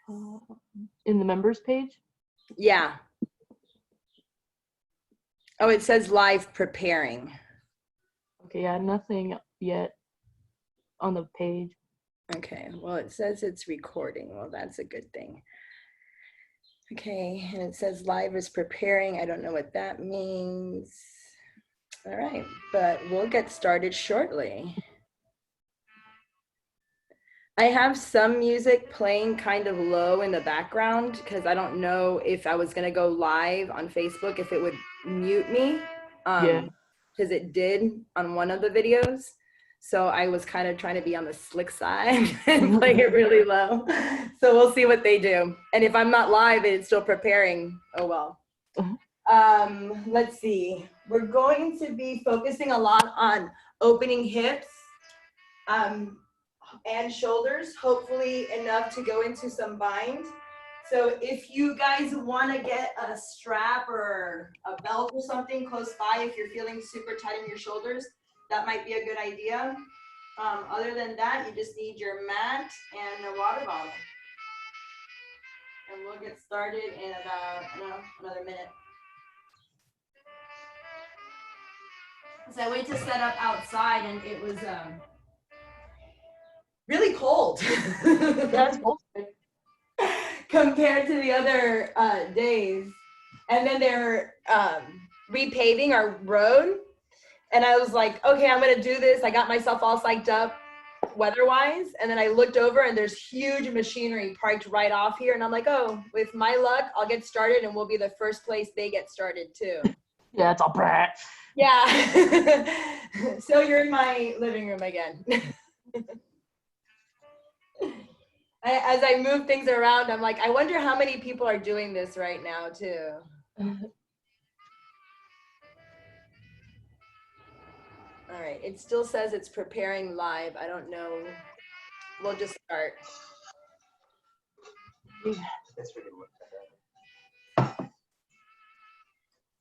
In the members page? Yeah. Oh, it says live preparing. Okay, yeah, nothing yet on the page. Okay, well, it says it's recording. Well, that's a good thing. Okay, and it says live is preparing. I don't know what that means. All right, but we'll get started shortly. I have some music playing kind of low in the background because I don't know if I was gonna go live on Facebook, if it would mute me. Yeah. Because it did on one of the videos. So I was kind of trying to be on the slick side and play it really low. So we'll see what they do. And if I'm not live and it's still preparing, oh well. Let's see. We're going to be focusing a lot on opening hips and shoulders, hopefully enough to go into some bind. So if you guys want to get a strap or a belt or something close by, if you're feeling super tight in your shoulders, that might be a good idea. Other than that, you just need your mat and a water bottle. And we'll get started in about another minute. So I went to set up outside and it was really cold. That's cool. Compared to the other days. And then they're repaving our road. And I was like, okay, I'm gonna do this. I got myself all psyched up weather-wise. And then I looked over and there's huge machinery parked right off here. And I'm like, oh, with my luck, I'll get started and we'll be the first place they get started too. Yeah, it's all brat. Yeah. So you're in my living room again. As I move things around, I'm like, I wonder how many people are doing this right now too. All right, it still says it's preparing live. I don't know. We'll just start.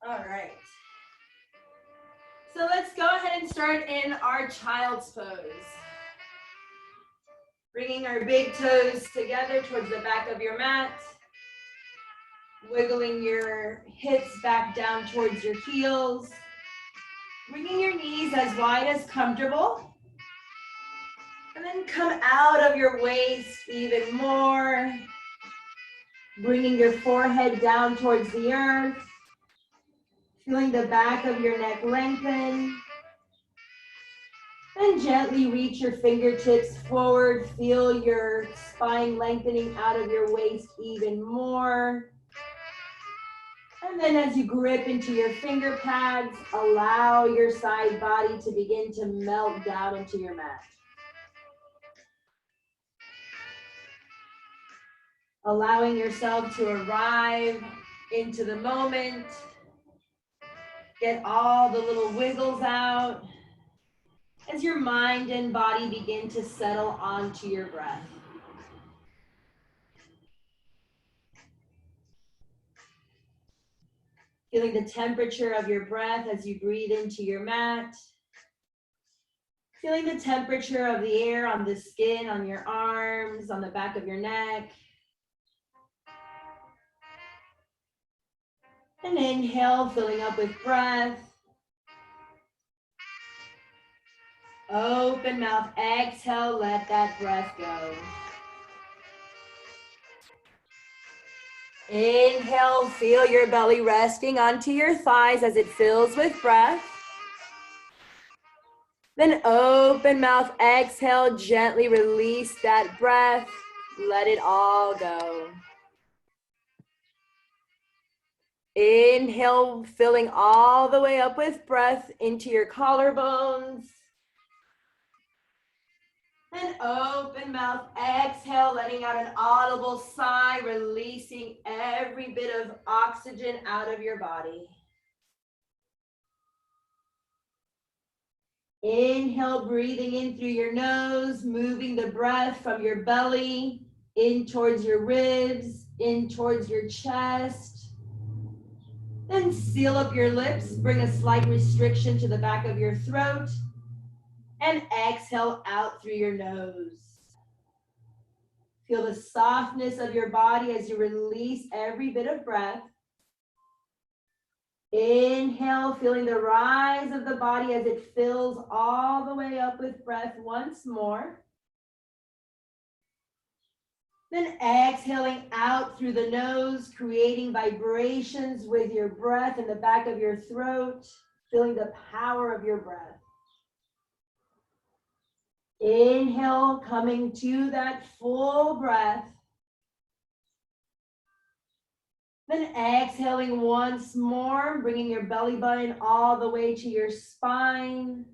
All right. So let's go ahead and start in our child's pose. Bringing our big toes together towards the back of your mat. Wiggling your hips back down towards your heels. Bringing your knees as wide as comfortable. And then come out of your waist even more. Bringing your forehead down towards the earth. Feeling the back of your neck lengthen. And gently reach your fingertips forward. Feel your spine lengthening out of your waist even more. And then as you grip into your finger pads, allow your side body to begin to melt down into your mat. Allowing yourself to arrive into the moment. Get all the little wiggles out as your mind and body begin to settle onto your breath. Feeling the temperature of your breath as you breathe into your mat. Feeling the temperature of the air on the skin, on your arms, on the back of your neck. And inhale, filling up with breath. Open mouth, exhale, let that breath go. Inhale, feel your belly resting onto your thighs as it fills with breath. Then open mouth, exhale, gently release that breath. Let it all go. Inhale, filling all the way up with breath into your collarbones. And open mouth, exhale, letting out an audible sigh, releasing every bit of oxygen out of your body. Inhale, breathing in through your nose, moving the breath from your belly, in towards your ribs, in towards your chest. Then seal up your lips, bring a slight restriction to the back of your throat, and exhale out through your nose. Feel the softness of your body as you release every bit of breath. Inhale, feeling the rise of the body as it fills all the way up with breath once more. Then exhaling out through the nose, creating vibrations with your breath in the back of your throat, feeling the power of your breath. Inhale, coming to that full breath. Then exhaling once more, bringing your belly button all the way to your spine.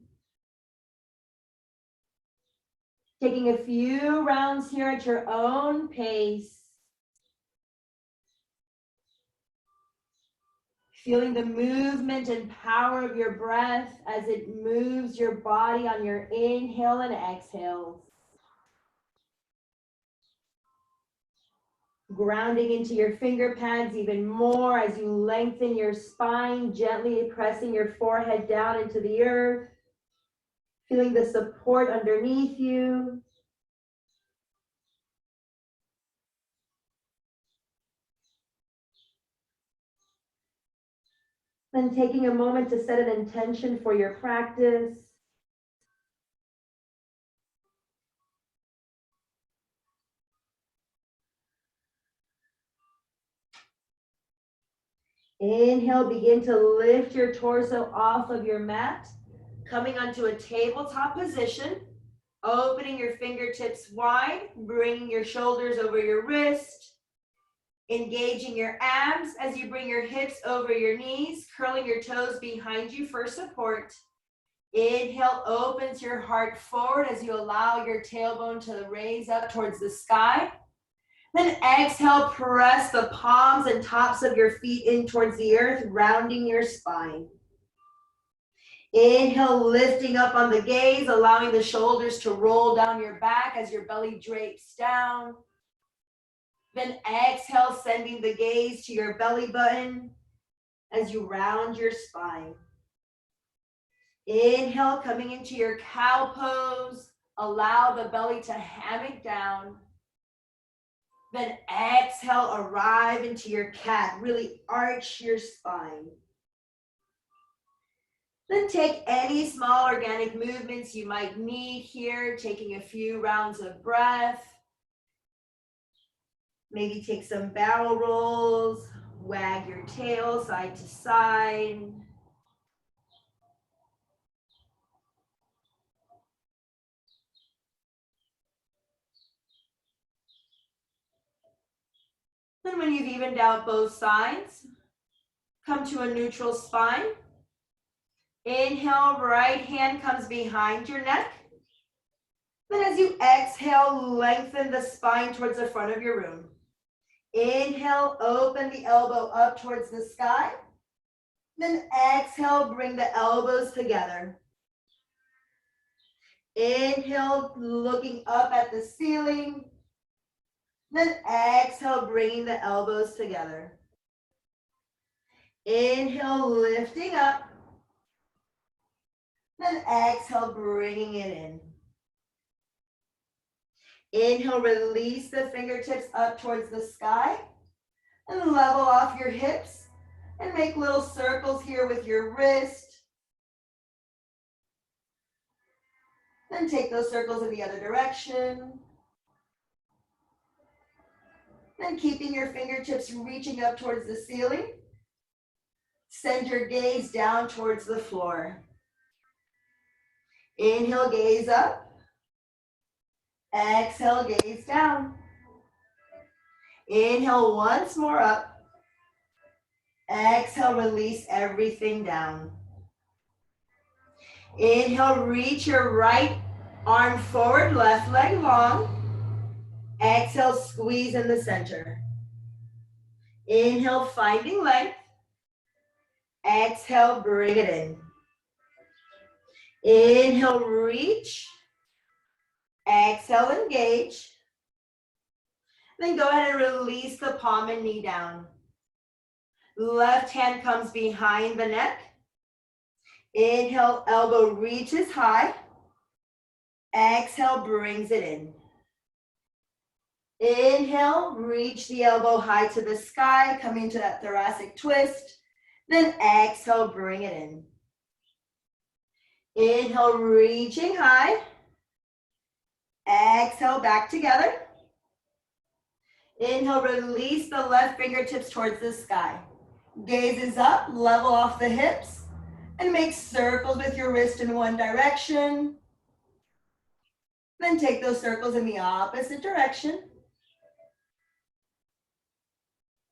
Taking a few rounds here at your own pace. Feeling the movement and power of your breath as it moves your body on your inhale and exhales. Grounding into your finger pads even more as you lengthen your spine, gently pressing your forehead down into the earth. Feeling the support underneath you. Then taking a moment to set an intention for your practice. Inhale, begin to lift your torso off of your mat, coming onto a tabletop position, opening your fingertips wide, bringing your shoulders over your wrist, engaging your abs as you bring your hips over your knees, curling your toes behind you for support. Inhale, opens your heart forward as you allow your tailbone to raise up towards the sky. Then exhale, press the palms and tops of your feet in towards the earth, rounding your spine. Inhale, lifting up on the gaze, allowing the shoulders to roll down your back as your belly drapes down. Then exhale, sending the gaze to your belly button as you round your spine. Inhale, coming into your cow pose, allow the belly to hammock down. Then exhale, arrive into your cat. Really arch your spine. Then take any small organic movements you might need here, taking a few rounds of breath. Maybe take some barrel rolls, wag your tail side to side. Then when you've evened out both sides, come to a neutral spine. Inhale, right hand comes behind your neck. Then as you exhale, lengthen the spine towards the front of your room. Inhale, open the elbow up towards the sky. Then exhale, bring the elbows together. Inhale, looking up at the ceiling. Then exhale, bringing the elbows together. Inhale, lifting up. Then exhale, bringing it in. Inhale, release the fingertips up towards the sky. And level off your hips. And make little circles here with your wrist. Then take those circles in the other direction. Then keeping your fingertips reaching up towards the ceiling. Send your gaze down towards the floor. Inhale, gaze up. Exhale, gaze down. Inhale, once more up. Exhale, release everything down. Inhale, reach your right arm forward, left leg long. Exhale, squeeze in the center. Inhale, finding length. Exhale, bring it in. Inhale, reach. Exhale, engage. Then go ahead and release the palm and knee down. Left hand comes behind the neck. Inhale, elbow reaches high. Exhale, brings it in. Inhale, reach the elbow high to the sky, coming to that thoracic twist. Then exhale, bring it in. Inhale, reaching high. Exhale, back together. Inhale, release the left fingertips towards the sky. Gaze is up, level off the hips, and make circles with your wrist in one direction. Then take those circles in the opposite direction.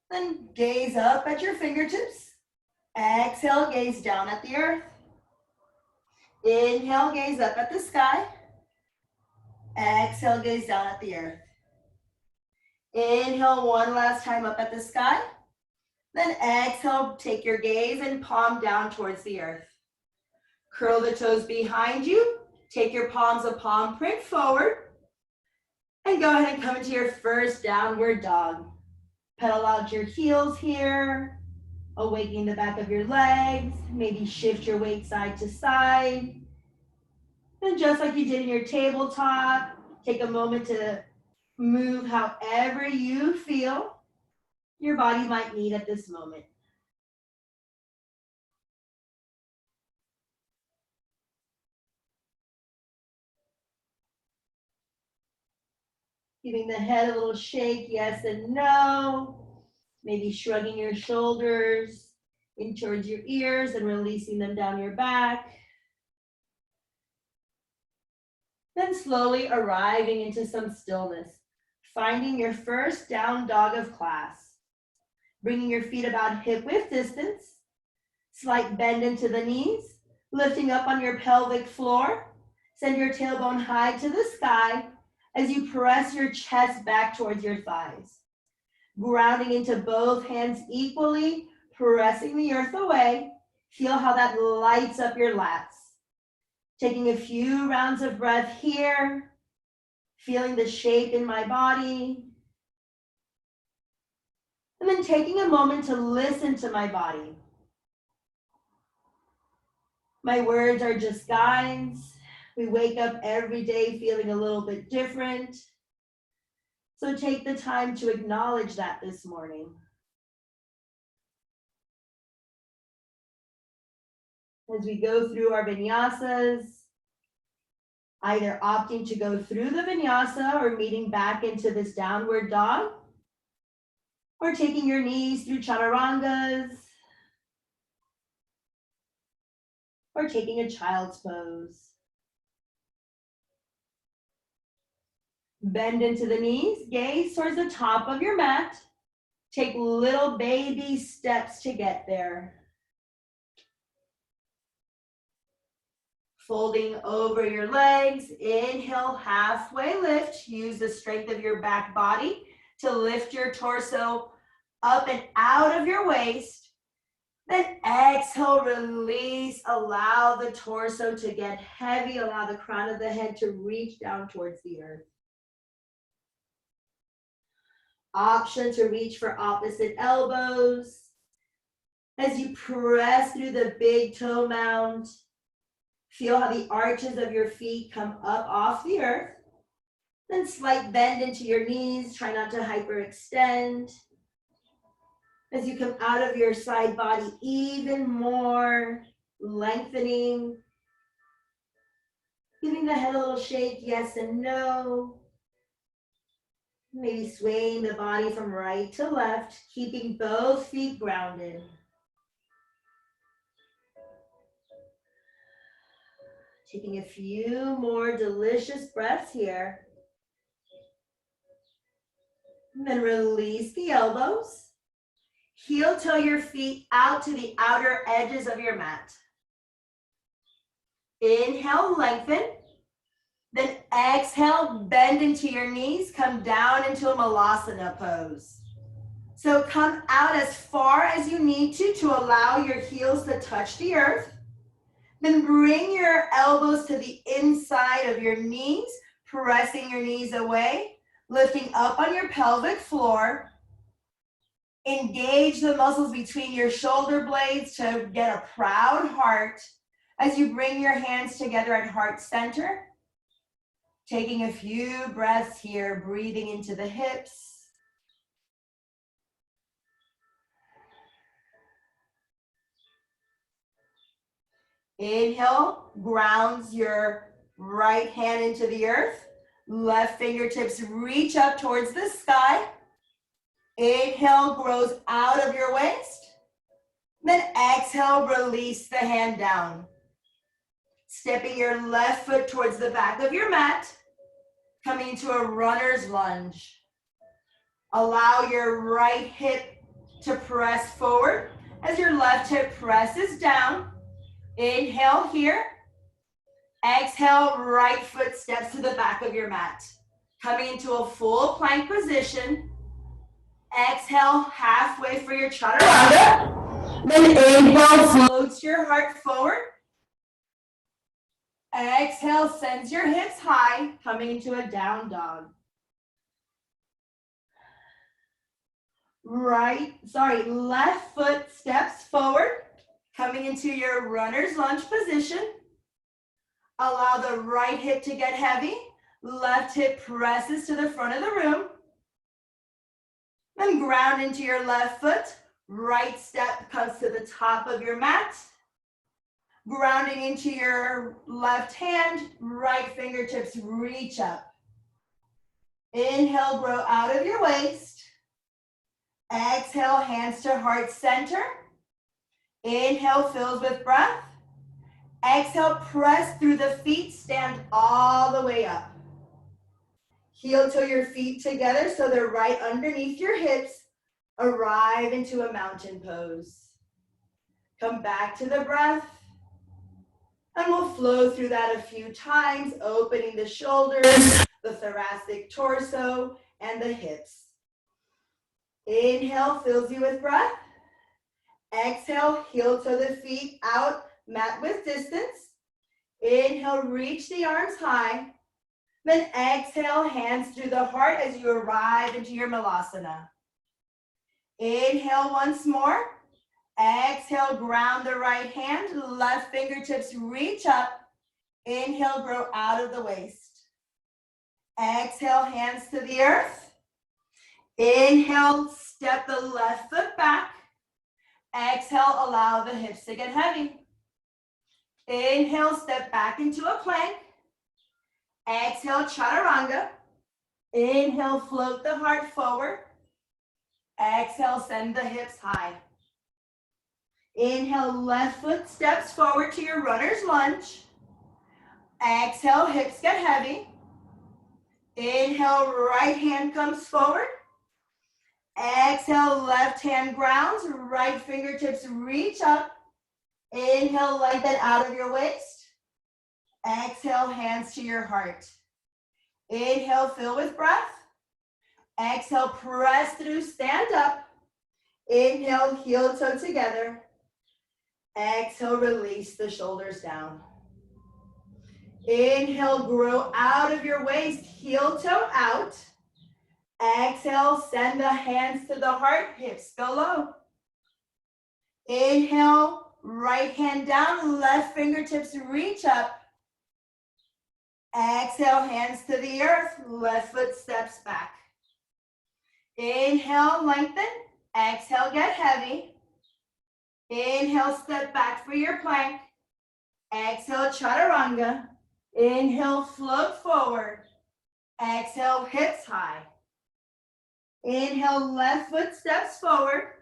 Then gaze up at your fingertips. Exhale, gaze down at the earth. Inhale, gaze up at the sky. Exhale, gaze down at the earth. Inhale one last time up at the sky. Then exhale, take your gaze and palm down towards the earth. Curl the toes behind you. Take your palms a palm print forward. And go ahead and come into your first downward dog. Pedal out your heels here. Awakening the back of your legs. Maybe shift your weight side to side. And just like you did in your tabletop, take a moment to move however you feel your body might need at this moment. Giving the head a little shake, yes and no. Maybe shrugging your shoulders in towards your ears and releasing them down your back. Then slowly arriving into some stillness, finding your first down dog of class. Bringing your feet about hip width distance, slight bend into the knees, lifting up on your pelvic floor. Send your tailbone high to the sky as you press your chest back towards your thighs. Grounding into both hands equally, pressing the earth away. Feel how that lights up your lats. Taking a few rounds of breath here, feeling the shape in my body. And then taking a moment to listen to my body. My words are just guides. We wake up every day feeling a little bit different. So take the time to acknowledge that this morning. As we go through our vinyasas, either opting to go through the vinyasa or meeting back into this downward dog, or taking your knees through chaturangas, or taking a child's pose. Bend into the knees, gaze towards the top of your mat. Take little baby steps to get there. Folding over your legs, inhale, halfway lift. Use the strength of your back body to lift your torso up and out of your waist. Then exhale, release, allow the torso to get heavy, allow the crown of the head to reach down towards the earth. Option to reach for opposite elbows. As you press through the big toe mound, feel how the arches of your feet come up off the earth. Then slight bend into your knees, try not to hyperextend. As you come out of your side body, even more lengthening. Giving the head a little shake, yes and no. Maybe swaying the body from right to left, keeping both feet grounded. Taking a few more delicious breaths here. And then release the elbows. Heel toe your feet out to the outer edges of your mat. Inhale, lengthen. Then exhale, bend into your knees, come down into a Malasana pose. So come out as far as you need to allow your heels to touch the earth. Then bring your elbows to the inside of your knees, pressing your knees away, lifting up on your pelvic floor. Engage the muscles between your shoulder blades to get a proud heart as you bring your hands together at heart center. Taking a few breaths here, breathing into the hips. Inhale, grounds your right hand into the earth. Left fingertips reach up towards the sky. Inhale, grows out of your waist. Then exhale, release the hand down. Stepping your left foot towards the back of your mat, coming into a runner's lunge. Allow your right hip to press forward as your left hip presses down. Inhale here. Exhale, right foot steps to the back of your mat. Coming into a full plank position. Exhale, halfway for your chaturanga. Then inhale, floats your heart forward. Exhale, sends your hips high, coming into a down dog. Left foot steps forward, coming into your runner's lunge position. Allow the right hip to get heavy. Left hip presses to the front of the room. Then ground into your left foot. Right step comes to the top of your mat. Grounding into your left hand, right fingertips reach up. Inhale, grow out of your waist. Exhale, hands to heart center. Inhale, fills with breath. Exhale, press through the feet, stand all the way up. Heel toe your feet together so they're right underneath your hips. Arrive into a mountain pose. Come back to the breath. And we'll flow through that a few times, opening the shoulders, the thoracic torso, and the hips. Inhale, fills you with breath. Exhale, heel toe the feet out, mat width distance. Inhale, reach the arms high. Then exhale, hands through the heart as you arrive into your Malasana. Inhale once more. Exhale, ground the right hand. Left fingertips reach up. Inhale, grow out of the waist. Exhale, hands to the earth. Inhale, step the left foot back. Exhale, allow the hips to get heavy. Inhale, step back into a plank. Exhale, chaturanga. Inhale, float the heart forward. Exhale, send the hips high. Inhale, left foot steps forward to your runner's lunge. Exhale, hips get heavy. Inhale, right hand comes forward. Exhale, left hand grounds, right fingertips reach up. Inhale, lengthen out of your waist. Exhale, hands to your heart. Inhale, fill with breath. Exhale, press through, stand up. Inhale, heel toe together. Exhale, release the shoulders down. Inhale, grow out of your waist, heel toe out. Exhale, send the hands to the heart, hips go low. Inhale, right hand down, left fingertips reach up. Exhale, hands to the earth, left foot steps back. Inhale, lengthen. Exhale, get heavy. Inhale, step back for your plank. Exhale, chaturanga. Inhale, float forward. Exhale, hips high. Inhale, left foot steps forward.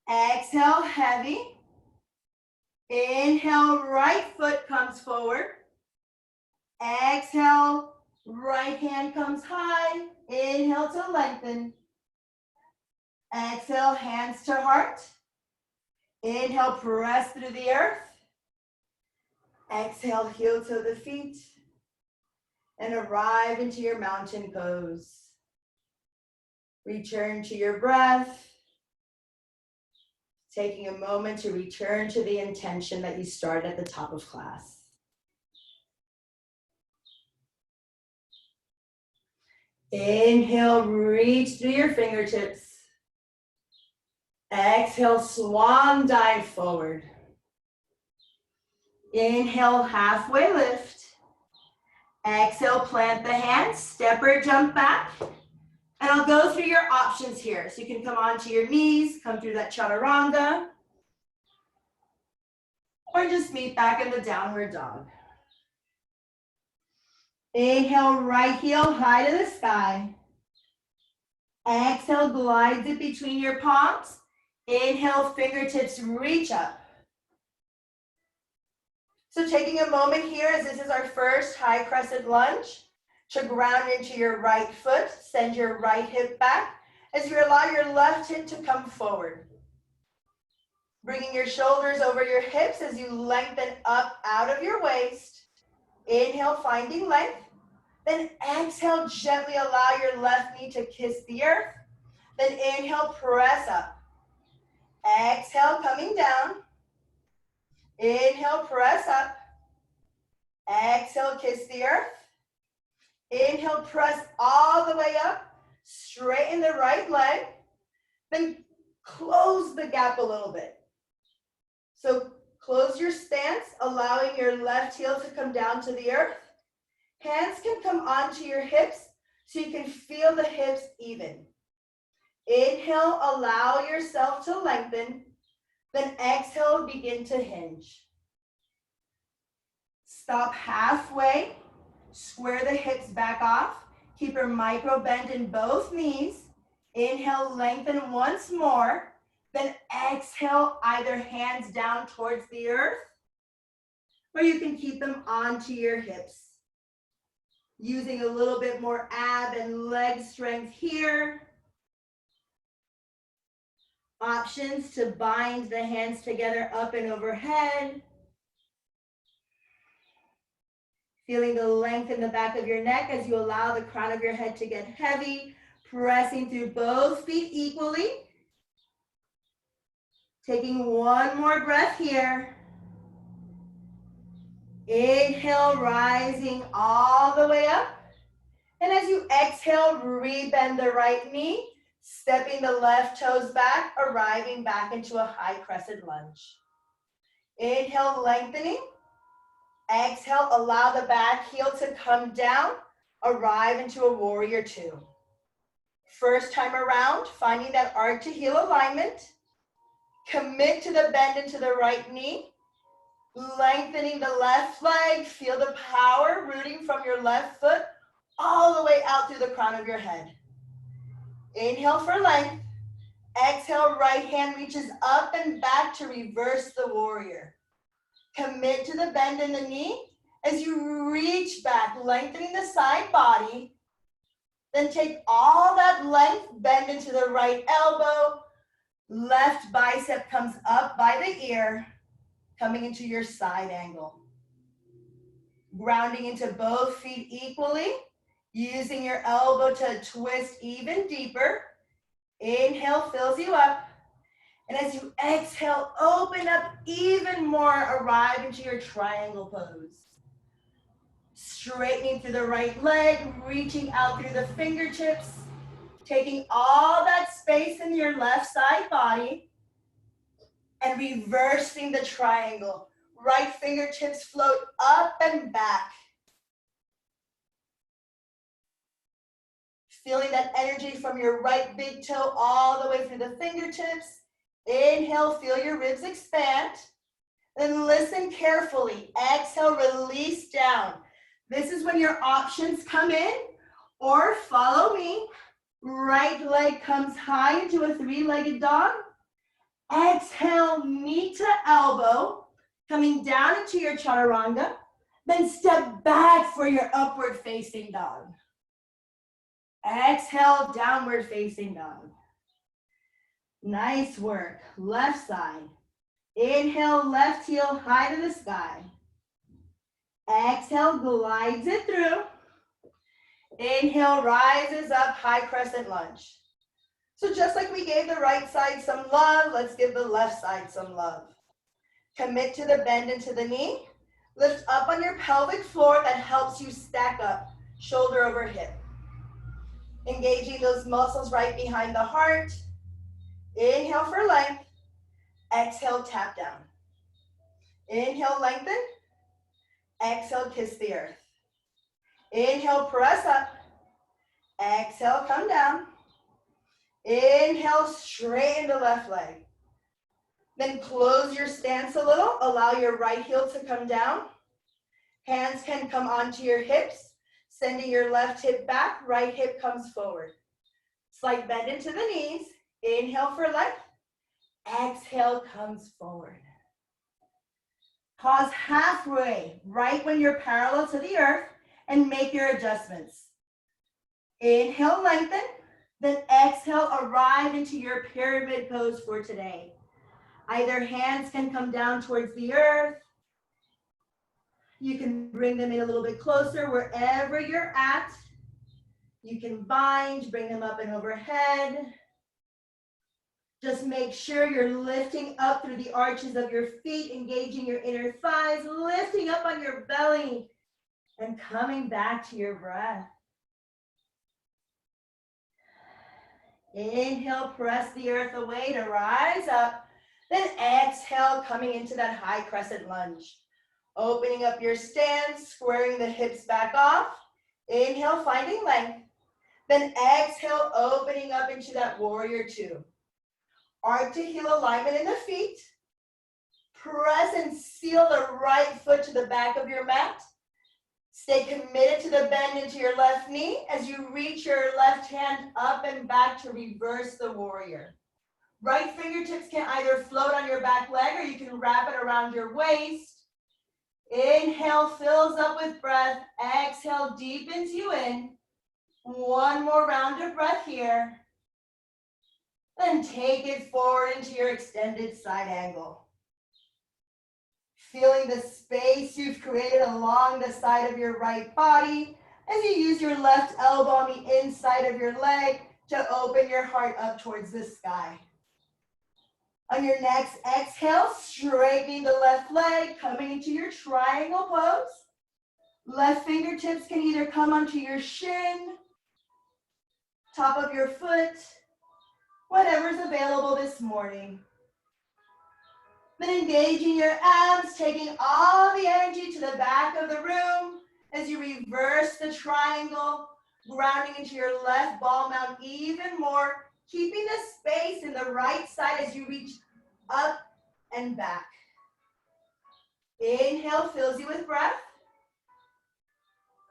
Exhale, heavy. Inhale, right foot comes forward. Exhale, right hand comes high. Inhale to lengthen. Exhale, hands to heart. Inhale, press through the earth. Exhale, heel to the feet. And arrive into your mountain pose. Return to your breath. Taking a moment to return to the intention that you started at the top of class. Inhale, reach through your fingertips. Exhale, swan dive forward. Inhale, halfway lift. Exhale, plant the hands, step or jump back. And I'll go through your options here. So you can come onto your knees, come through that chaturanga, or just meet back in the downward dog. Inhale, right heel high to the sky. Exhale, glides it between your palms. Inhale, fingertips reach up. So taking a moment here, as this is our first high crescent lunge, to ground into your right foot, send your right hip back as you allow your left hip to come forward. Bringing your shoulders over your hips as you lengthen up out of your waist. Inhale, finding length. Then exhale, gently allow your left knee to kiss the earth. Then inhale, press up. Exhale, coming down. Inhale, press up. Exhale, kiss the earth. Inhale, press all the way up. Straighten the right leg. Then close the gap a little bit. So close your stance, allowing your left heel to come down to the earth. Hands can come onto your hips so you can feel the hips even. Inhale, allow yourself to lengthen. Then exhale, begin to hinge. Stop halfway, square the hips back off. Keep your micro bend in both knees. Inhale, lengthen once more. Then exhale, either hands down towards the earth, or you can keep them onto your hips. Using a little bit more ab and leg strength here. Options to bind the hands together up and overhead. Feeling the length in the back of your neck as you allow the crown of your head to get heavy. Pressing through both feet equally. Taking one more breath here. Inhale, rising all the way up. And as you exhale, rebend the right knee, stepping the left toes back, arriving back into a high crescent lunge. Inhale, lengthening. Exhale, allow the back heel to come down, arrive into a warrior two. First time around, finding that arch to heel alignment. Commit to the bend into the right knee. Lengthening the left leg, feel the power rooting from your left foot all the way out through the crown of your head. Inhale for length. Exhale, right hand reaches up and back to reverse the warrior. Commit to the bend in the knee as you reach back, lengthening the side body. Then take all that length, bend into the right elbow. Left bicep comes up by the ear, coming into your side angle. Grounding into both feet equally, using your elbow to twist even deeper. Inhale fills you up. And as you exhale, open up even more, arrive into your triangle pose. Straightening through the right leg, reaching out through the fingertips, taking all that space in your left side body, and reversing the triangle. Right fingertips float up and back. Feeling that energy from your right big toe all the way through the fingertips. Inhale, feel your ribs expand. Then listen carefully. Exhale, release down. This is when your options come in, or follow me. Right leg comes high into a three-legged dog. Exhale, knee to elbow, coming down into your chaturanga. Then step back for your upward facing dog. Exhale, downward facing dog. Nice work. Left side. Inhale, left heel high to the sky. Exhale, glides it through. Inhale, rises up, high crescent lunge. So just like we gave the right side some love, let's give the left side some love. Commit to the bend into the knee. Lift up on your pelvic floor. That helps you stack up, shoulder over hip. Engaging those muscles right behind the heart. Inhale for length. Exhale, tap down. Inhale, lengthen. Exhale, kiss the earth. Inhale, press up. Exhale, come down. Inhale, straighten the left leg. Then close your stance a little. Allow your right heel to come down. Hands can come onto your hips, sending your left hip back, right hip comes forward. Slight bend into the knees. Inhale for length. Exhale comes forward. Pause halfway, right when you're parallel to the earth, and make your adjustments. Inhale, lengthen. Then exhale, arrive into your pyramid pose for today. Either hands can come down towards the earth. You can bring them in a little bit closer wherever you're at. You can bind, bring them up and overhead. Just make sure you're lifting up through the arches of your feet, engaging your inner thighs, lifting up on your belly, and coming back to your breath. Inhale, press the earth away to rise up. Then exhale, coming into that high crescent lunge. Opening up your stance, squaring the hips back off. Inhale, finding length. Then exhale, opening up into that warrior two. Arch to heel alignment in the feet. Press and seal the right foot to the back of your mat. Stay committed to the bend into your left knee as you reach your left hand up and back to reverse the warrior. Right fingertips can either float on your back leg or you can wrap it around your waist. Inhale, fills up with breath. Exhale, deepens you in. One more round of breath here. Then take it forward into your extended side angle. Feeling the space you've created along the side of your right body as you use your left elbow on the inside of your leg to open your heart up towards the sky. On your next exhale, straightening the left leg, coming into your triangle pose. Left fingertips can either come onto your shin, top of your foot, whatever's available this morning. Then engaging your abs, taking all the energy to the back of the room as you reverse the triangle, grounding into your left ball mount even more, keeping the space in the right side as you reach up and back. Inhale, fills you with breath.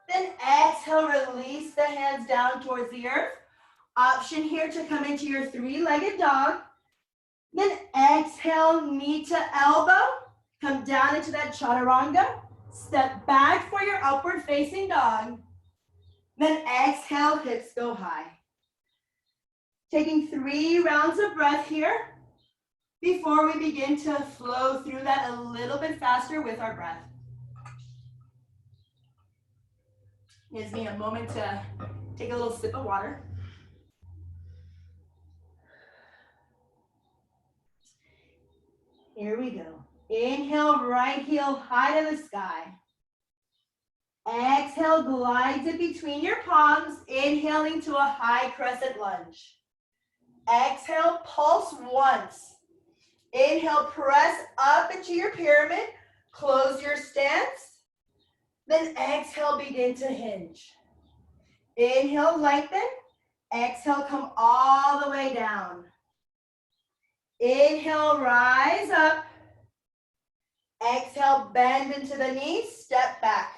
Then exhale, release the hands down towards the earth. Option here to come into your three-legged dog. Then exhale, knee to elbow. Come down into that chaturanga. Step back for your upward facing dog. Then exhale, hips go high. Taking 3 rounds of breath here before we begin to flow through that a little bit faster with our breath. Gives me a moment to take a little sip of water. Here we go. Inhale, right heel high to the sky. Exhale, glides it between your palms, inhaling to a high crescent lunge. Exhale, pulse once. Inhale, press up into your pyramid, close your stance. Then exhale, begin to hinge. Inhale, lengthen. Exhale, come all the way down. Inhale, rise up. Exhale, bend into the knees, step back.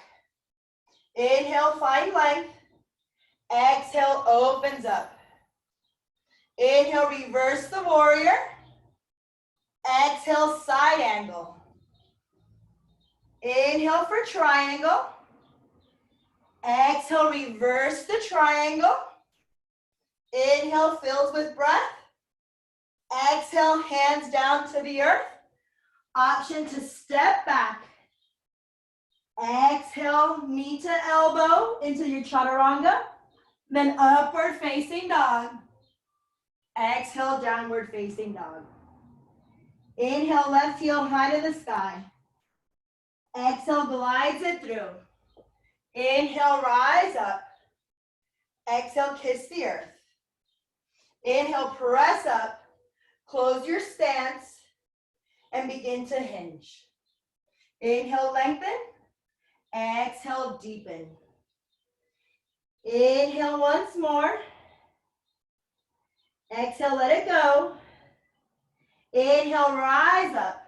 Inhale, find length. Exhale, opens up. Inhale, reverse the warrior. Exhale, side angle. Inhale for triangle. Exhale, reverse the triangle. Inhale, fills with breath. Exhale, hands down to the earth. Option to step back. Exhale, knee to elbow into your chaturanga. Then upward facing dog. Exhale, downward facing dog. Inhale, left heel high to the sky. Exhale, glides it through. Inhale, rise up. Exhale, kiss the earth. Inhale, press up. Close your stance and begin to hinge. Inhale, lengthen. Exhale, deepen. Inhale once more. Exhale, let it go. Inhale, rise up.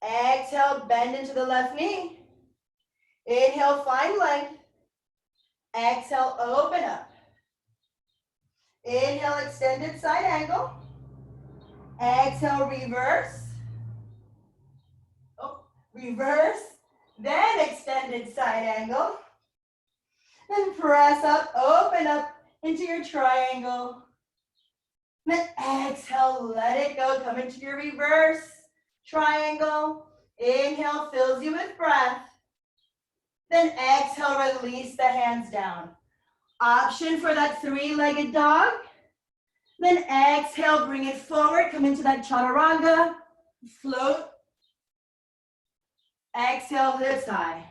Exhale, bend into the left knee. Inhale, find length. Exhale, open up. Inhale, extended side angle. Exhale, reverse. Oh, reverse. Then extended side angle. Then press up, open up into your triangle. Then exhale, let it go. Come into your reverse triangle. Inhale, fills you with breath. Then exhale, release the hands down. Option for that three-legged dog. Then exhale, bring it forward. Come into that chaturanga. Float. Exhale, hips high.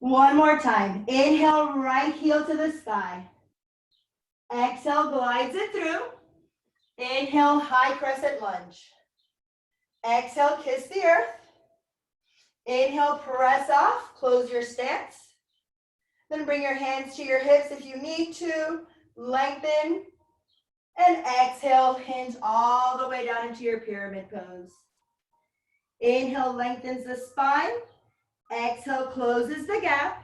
One more time. Inhale, right heel to the sky. Exhale, glides it through. Inhale, high crescent lunge. Exhale, kiss the earth. Inhale, press off, close your stance. Then bring your hands to your hips if you need to. Lengthen. And exhale, hinge all the way down into your pyramid pose. Inhale, lengthens the spine. Exhale, closes the gap.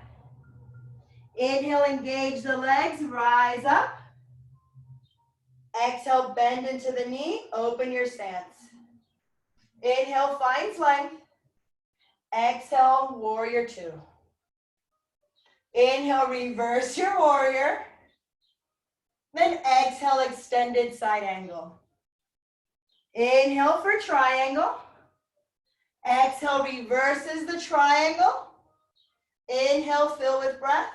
Inhale, engage the legs, rise up. Exhale, bend into the knee, open your stance. Inhale, finds length. Exhale, warrior two. Inhale, reverse your warrior. Then exhale, extended side angle. Inhale for triangle. Exhale, reverses the triangle. Inhale, fill with breath.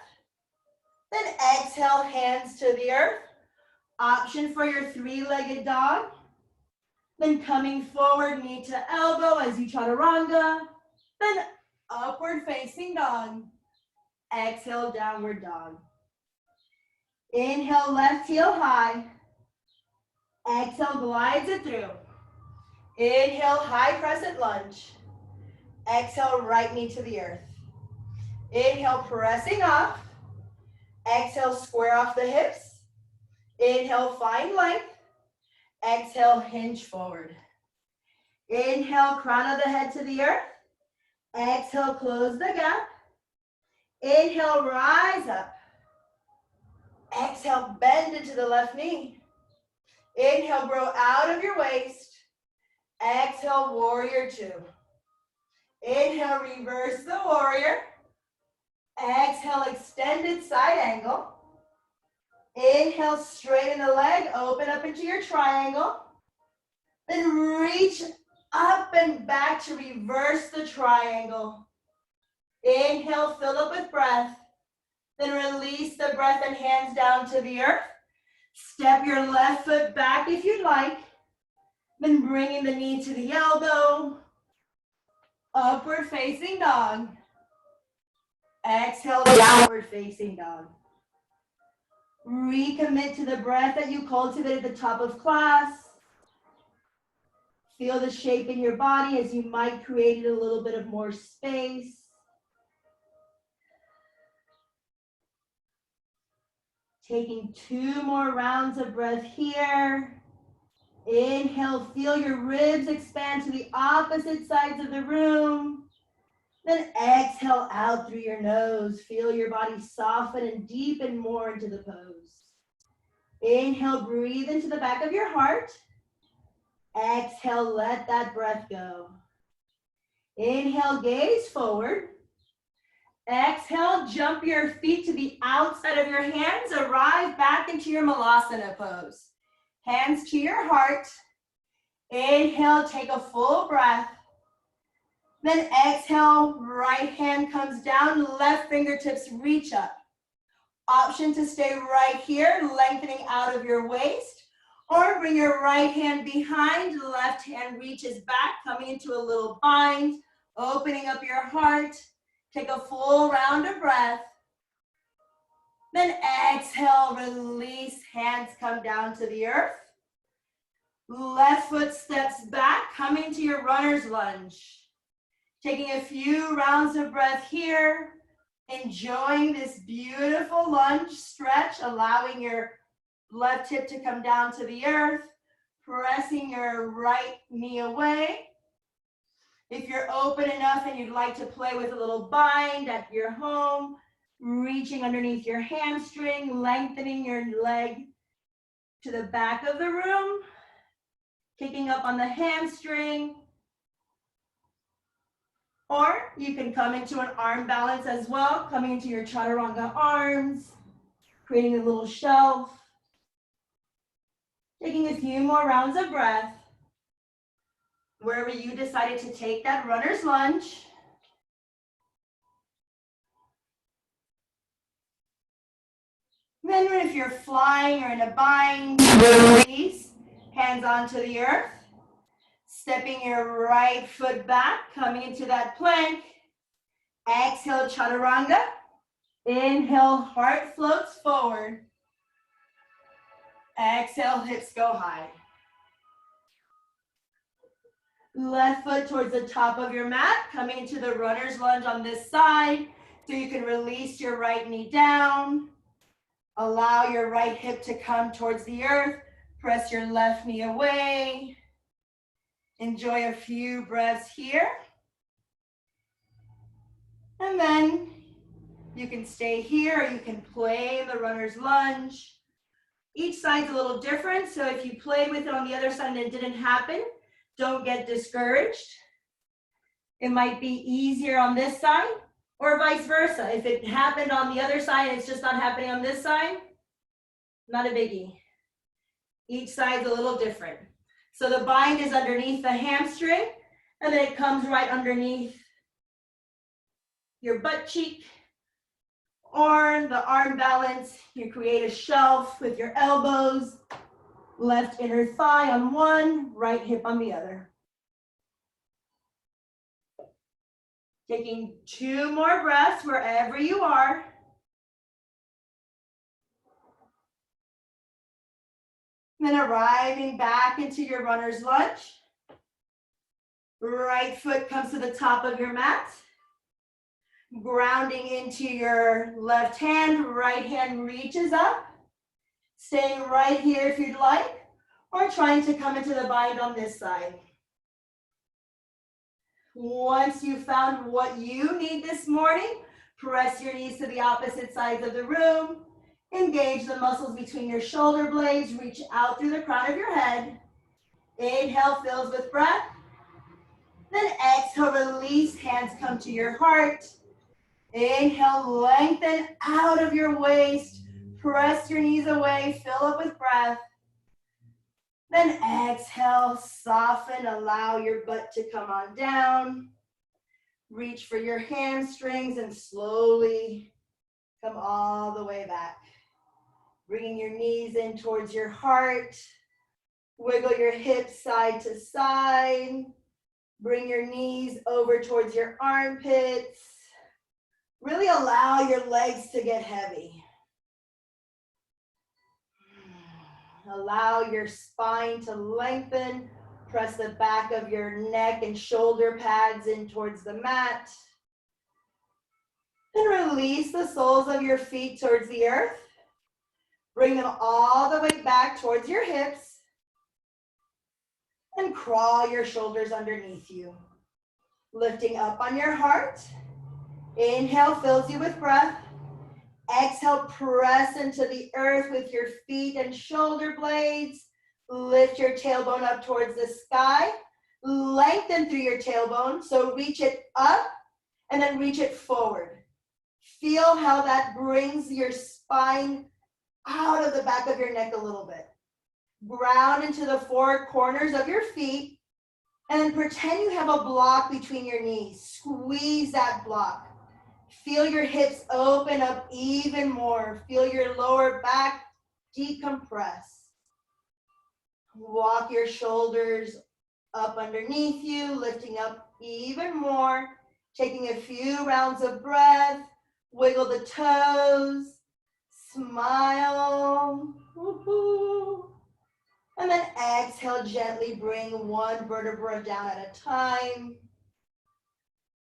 Then exhale, hands to the earth. Option for your three-legged dog. Then coming forward, knee to elbow as you chaturanga. Then upward facing dog. Exhale, downward dog. Inhale, left heel high. Exhale, glides it through. Inhale, high crescent lunge. Exhale, right knee to the earth. Inhale, pressing off. Exhale, square off the hips. Inhale, find length. Exhale, hinge forward. Inhale, crown of the head to the earth. Exhale, close the gap. Inhale, rise up. Exhale, bend into the left knee. Inhale, grow out of your waist. Exhale, warrior two. Inhale, reverse the warrior. Exhale, extended side angle. Inhale, straighten the leg, open up into your triangle. Then reach up and back to reverse the triangle. Inhale, fill up with breath. Then release the breath and hands down to the earth. Step your left foot back if you'd like. Then bringing the knee to the elbow. Upward facing dog. Exhale, downward facing dog. Recommit to the breath that you cultivated at the top of class. Feel the shape in your body as you might create a little bit of more space. Taking 2 more rounds of breath here. Inhale, feel your ribs expand to the opposite sides of the room. Then exhale out through your nose. Feel your body soften and deepen more into the pose. Inhale, breathe into the back of your heart. Exhale, let that breath go. Inhale, gaze forward. Exhale, jump your feet to the outside of your hands. Arrive back into your Malasana pose. Hands to your heart. Inhale, take a full breath. Then exhale, right hand comes down, left fingertips reach up. Option to stay right here, lengthening out of your waist, or bring your right hand behind, left hand reaches back, coming into a little bind, opening up your heart. Take a full round of breath. Then exhale, release, hands come down to the earth. Left foot steps back, coming to your runner's lunge. Taking a few rounds of breath here. Enjoying this beautiful lunge stretch, allowing your left hip to come down to the earth, pressing your right knee away. If you're open enough and you'd like to play with a little bind at your home, reaching underneath your hamstring, lengthening your leg to the back of the room, kicking up on the hamstring. Or you can come into an arm balance as well, coming into your chaturanga arms, creating a little shelf. Taking a few more rounds of breath. Wherever you decided to take that runner's lunge. Then if you're flying or in a bind, release, hands onto the earth. Stepping your right foot back, coming into that plank. Exhale, chaturanga. Inhale, heart floats forward. Exhale, hips go high. Left foot towards the top of your mat, coming into the runner's lunge on this side. So you can release your right knee down. Allow your right hip to come towards the earth. Press your left knee away. Enjoy a few breaths here. And then you can stay here or you can play the runner's lunge. Each side's a little different, so if you played with it on the other side and it didn't happen, don't get discouraged. It might be easier on this side or vice versa. If it happened on the other side and it's just not happening on this side, not a biggie. Each side's a little different. So the bind is underneath the hamstring and then it comes right underneath your butt cheek. Or the arm balance, you create a shelf with your elbows, left inner thigh on one, right hip on the other. Taking 2 more breaths wherever you are. Then arriving back into your runner's lunge. Right foot comes to the top of your mat. Grounding into your left hand, right hand reaches up. Staying right here if you'd like, or trying to come into the bind on this side. Once you've found what you need this morning, press your knees to the opposite sides of the room. Engage the muscles between your shoulder blades. Reach out through the crown of your head. Inhale, fills with breath. Then exhale, release, hands come to your heart. Inhale, lengthen out of your waist. Press your knees away, fill up with breath. Then exhale, soften, allow your butt to come on down. Reach for your hamstrings and slowly come all the way back. Bringing your knees in towards your heart. Wiggle your hips side to side. Bring your knees over towards your armpits. Really allow your legs to get heavy. Allow your spine to lengthen. Press the back of your neck and shoulder pads in towards the mat. And release the soles of your feet towards the earth. Bring them all the way back towards your hips. And crawl your shoulders underneath you. Lifting up on your heart. Inhale fills you with breath. Exhale, press into the earth with your feet and shoulder blades. Lift your tailbone up towards the sky. Lengthen through your tailbone, so reach it up and then reach it forward. Feel how that brings your spine out of the back of your neck a little bit. Ground into the 4 corners of your feet and then pretend you have a block between your knees. Squeeze that block. Feel your hips open up even more. Feel your lower back decompress. Walk your shoulders up underneath you, lifting up even more. Taking a few rounds of breath. Wiggle the toes. Smile. Woo-hoo. And then exhale, gently bring one vertebra down at a time.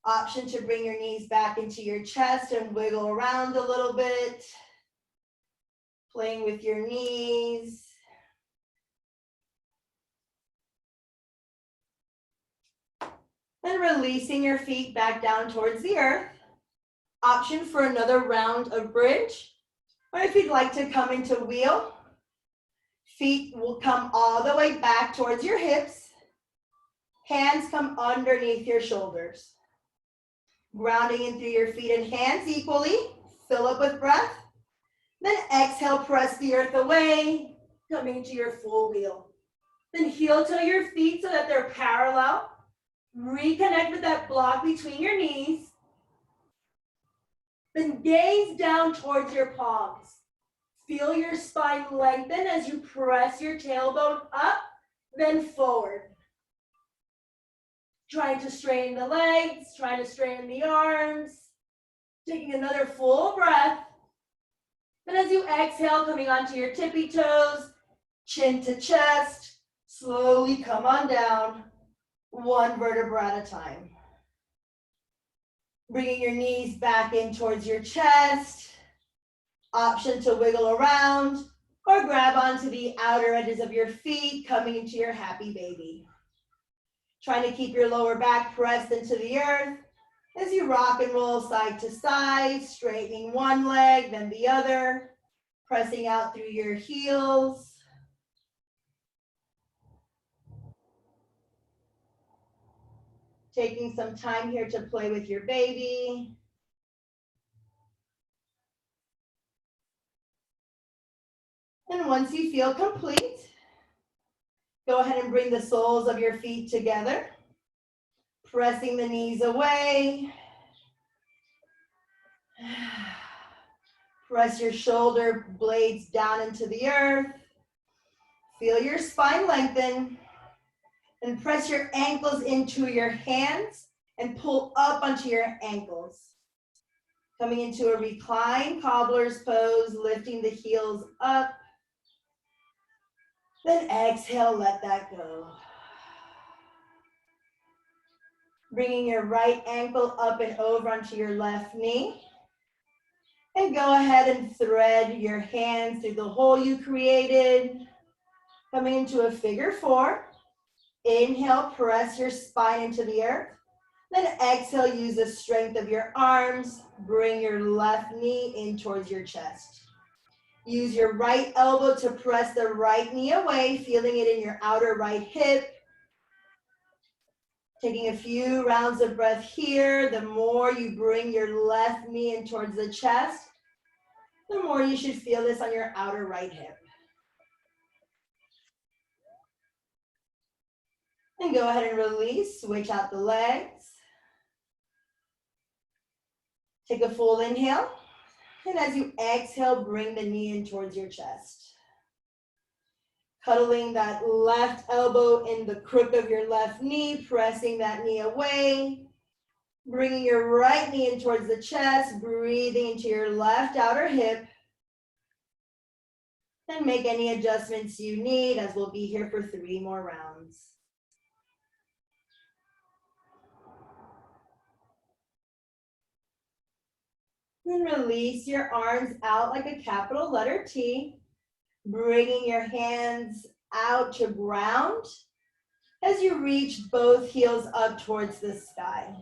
Option to bring your knees back into your chest and wiggle around a little bit. Playing with your knees. And releasing your feet back down towards the earth. Option for another round of bridge. Or if you'd like to come into wheel, feet will come all the way back towards your hips. Hands come underneath your shoulders. Grounding in through your feet and hands equally. Fill up with breath. Then exhale, press the earth away, coming into your full wheel. Then heel toe your feet so that they're parallel. Reconnect with that block between your knees. Then gaze down towards your palms. Feel your spine lengthen as you press your tailbone up, then forward. Trying to straighten the legs, trying to straighten the arms. Taking another full breath. Then as you exhale, coming onto your tippy toes, chin to chest, slowly come on down, one vertebra at a time. Bringing your knees back in towards your chest. Option to wiggle around or grab onto the outer edges of your feet, coming into your happy baby. Trying to keep your lower back pressed into the earth as you rock and roll side to side, straightening one leg, then the other, pressing out through your heels. Taking some time here to play with your baby. And once you feel complete, go ahead and bring the soles of your feet together, pressing the knees away. Press your shoulder blades down into the earth. Feel your spine lengthen. And press your ankles into your hands and pull up onto your ankles. Coming into a reclined cobbler's pose, lifting the heels up. Then exhale, let that go. Bringing your right ankle up and over onto your left knee. And go ahead and thread your hands through the hole you created. Coming into a figure four. Inhale, press your spine into the earth. Then exhale, use the strength of your arms. Bring your left knee in towards your chest. Use your right elbow to press the right knee away, feeling it in your outer right hip. Taking a few rounds of breath here. The more you bring your left knee in towards the chest, the more you should feel this on your outer right hip. And go ahead and release, switch out the legs. Take a full inhale. And as you exhale, bring the knee in towards your chest. Cuddling that left elbow in the crook of your left knee, pressing that knee away. Bringing your right knee in towards the chest, breathing into your left outer hip. And make any adjustments you need, as we'll be here for 3 more rounds. Then release your arms out like a capital letter T, bringing your hands out to ground as you reach both heels up towards the sky.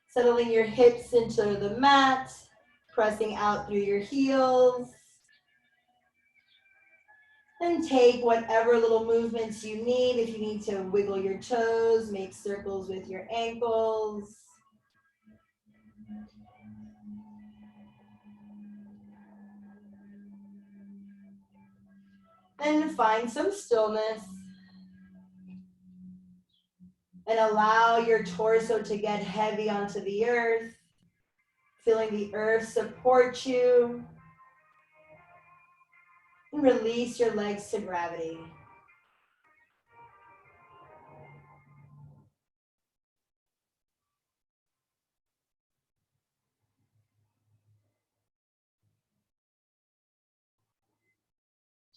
Settling your hips into the mat, pressing out through your heels. And take whatever little movements you need. If you need to wiggle your toes, make circles with your ankles. And find some stillness. And allow your torso to get heavy onto the earth. Feeling the earth support you. And release your legs to gravity.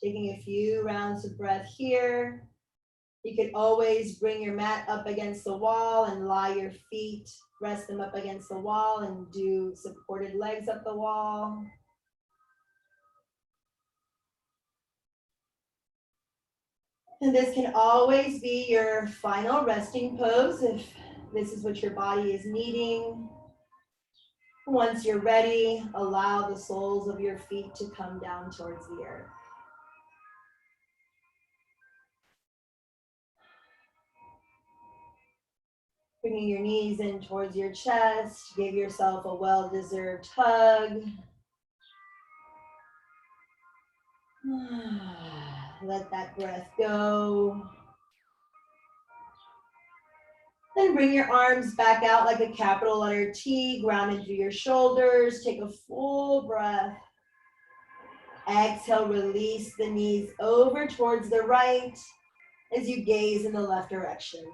Taking a few rounds of breath here. You can always bring your mat up against the wall and lie your feet, rest them up against the wall and do supported legs up the wall. And this can always be your final resting pose if this is what your body is needing. Once you're ready, allow the soles of your feet to come down towards the earth. Bringing your knees in towards your chest, give yourself a well-deserved hug. Let that breath go. Then bring your arms back out like a capital letter T, ground into your shoulders. Take a full breath. Exhale, release the knees over towards the right as you gaze in the left direction.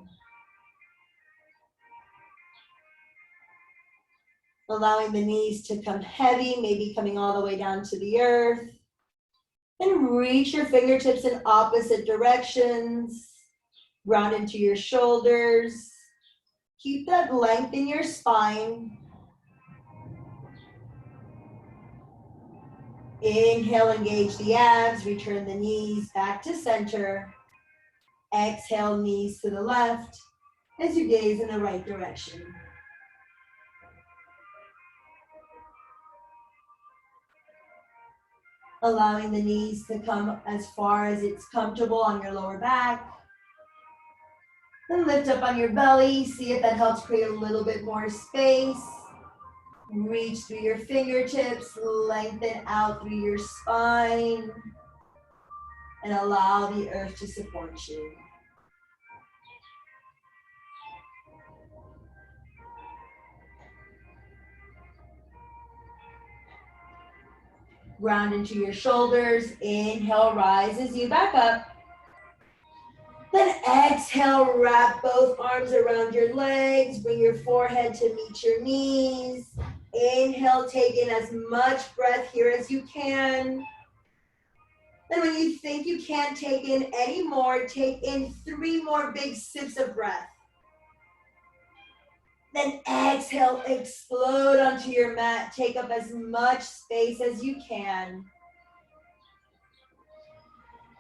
Allowing the knees to come heavy, maybe coming all the way down to the earth. And reach your fingertips in opposite directions. Ground into your shoulders. Keep that length in your spine. Inhale, engage the abs, return the knees back to center. Exhale, knees to the left as you gaze in the right direction. Allowing the knees to come as far as it's comfortable on your lower back. Then lift up on your belly, see if that helps create a little bit more space. Reach through your fingertips, lengthen out through your spine, and allow the earth to support you. Ground into your shoulders, inhale, rises you back up. Then exhale, wrap both arms around your legs, bring your forehead to meet your knees. Inhale, take in as much breath here as you can. Then when you think you can't take in any more, take in 3 more big sips of breath. Then exhale, explode onto your mat. Take up as much space as you can.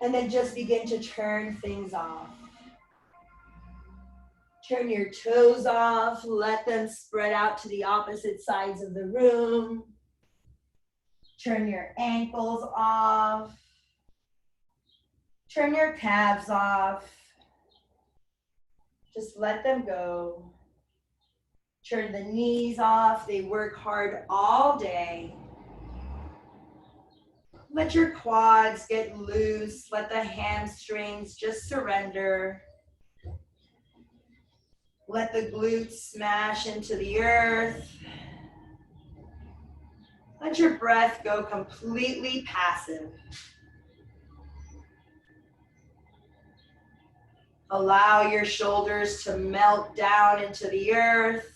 And then just begin to turn things off. Turn your toes off. Let them spread out to the opposite sides of the room. Turn your ankles off. Turn your calves off. Just let them go. Turn the knees off. They work hard all day. Let your quads get loose. Let the hamstrings just surrender. Let the glutes smash into the earth. Let your breath go completely passive. Allow your shoulders to melt down into the earth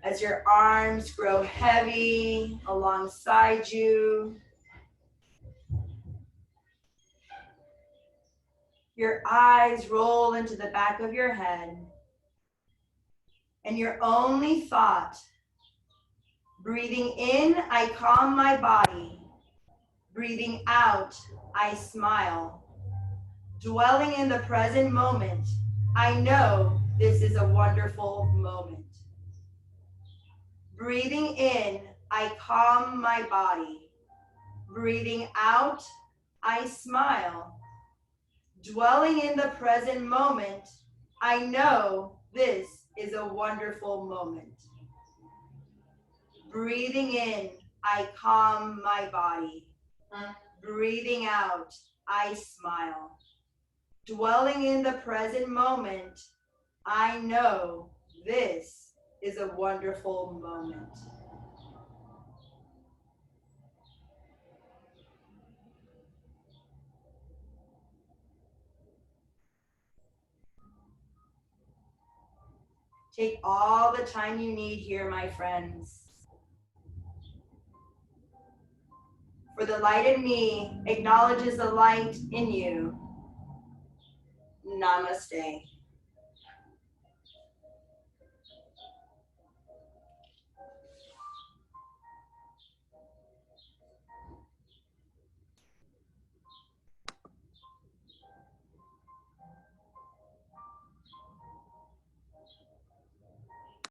as your arms grow heavy alongside you. Your eyes roll into the back of your head, and your only thought, breathing in, I calm my body. Breathing out, I smile. Dwelling in the present moment, I know this is a wonderful moment. Breathing in, I calm my body. Breathing out, I smile. Dwelling in the present moment, I know this is a wonderful moment. Breathing in, I calm my body. Breathing out, I smile. Dwelling in the present moment, I know this is a wonderful moment. Take all the time you need here, my friends. For the light in me acknowledges the light in you. Namaste.